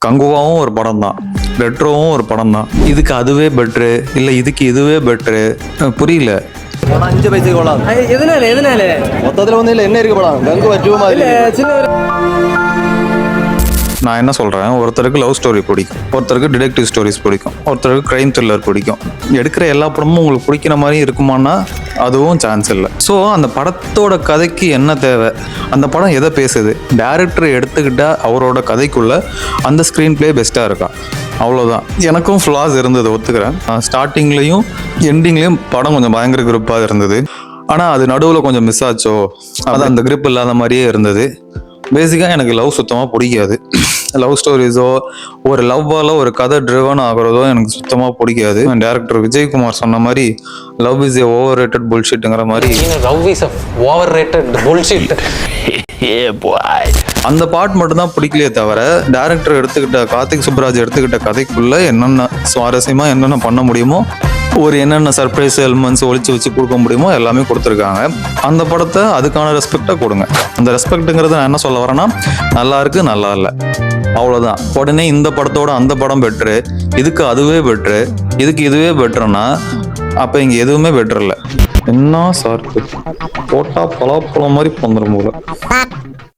கங்குவாவும் ஒரு படம் தான், ரெட்ரோவும் ஒரு படம் தான். இதுக்கு அதுவே பெட்ரு இல்லை இதுக்கு இதுவே பெட்ரு, புரியல. 5 பைசைக்கு கொள்ளாது. எதனால மொத்தத்தில் வந்து இல்லை என்ன இருக்கு படம் கங்கு வச்சுவ மாதிரி நான் என்ன சொல்கிறேன், ஒருத்தருக்கு லவ் ஸ்டோரி பிடிக்கும், ஒருத்தருக்கு டிடெக்டிவ் ஸ்டோரிஸ் பிடிக்கும், ஒருத்தருக்கு க்ரைம் த்ரில்லர் பிடிக்கும். எடுக்கிற எல்லா படமும் உங்களுக்கு பிடிக்கிற மாதிரி இருக்குமானா அதுவும் சான்ஸ் இல்லை. ஸோ அந்த படத்தோட கதைக்கு என்ன தேவை, அந்த படம் எதை பேசுது, டேரக்டர் எடுத்துக்கிட்டா அவரோட கதைக்குள்ள அந்த ஸ்க்ரீன் பிளே பெஸ்ட்டாக இருக்கா, அவ்வளோதான். எனக்கும் ஃப்ளாஸ் இருந்தது, ஒத்துக்கிறேன். ஸ்டார்டிங்லேயும் எண்டிங்லேயும் படம் கொஞ்சம் பயங்கர குரூப்பாக இருந்தது. ஆனால் அது நடுவில் கொஞ்சம் மிஸ் ஆச்சோ, அது அந்த grip இல்லாத மாதிரியே இருந்தது. பேசிக்காக எனக்கு லவ் சுத்தமாக பிடிக்காது. லவ் ஸ்டோரிஸோ ஒரு லவ்வால் ஒரு கதை ட்ரிவன் ஆகிறதோ எனக்கு சுத்தமாக பிடிக்காது. டேரக்டர் விஜயகுமார் சொன்ன மாதிரி love is a overrated புல்ஷிட்டுங்கிற மாதிரி love is overrated bullshit. அந்த பார்ட் மட்டும்தான் பிடிக்கலையே தவிர டேரக்டர் எடுத்துக்கிட்ட கார்த்திக் சுப்ராஜ் எடுத்துக்கிட்ட கதைக்குள்ள என்னென்ன சுவாரஸ்யமா என்னென்ன பண்ண முடியுமோ, ஒரு என்னென்ன சர்ப்ரைஸ் எலிமெண்ட்ஸ் ஒழிச்சு வச்சு கொடுக்க முடியுமோ எல்லாமே கொடுத்துருக்காங்க. அந்த படத்தை அதுக்கான ரெஸ்பெக்டை கொடுங்க. அந்த ரெஸ்பெக்ட்டுங்கிறது நான் என்ன சொல்ல வரேன்னா, நல்லா இருக்கு நல்லா இல்லை அவ்வளோதான். உடனே இந்த படத்தோட அந்த படம் பெட்ரு, இதுக்கு அதுவே பெட்ரு, இதுக்கு இதுவே பெட்ருன்னா அப்போ இங்கே எதுவுமே பெட்ரு இல்லை. என்ன சார் போட்டா பலாப்பழம் மாதிரி வந்துடும் போல.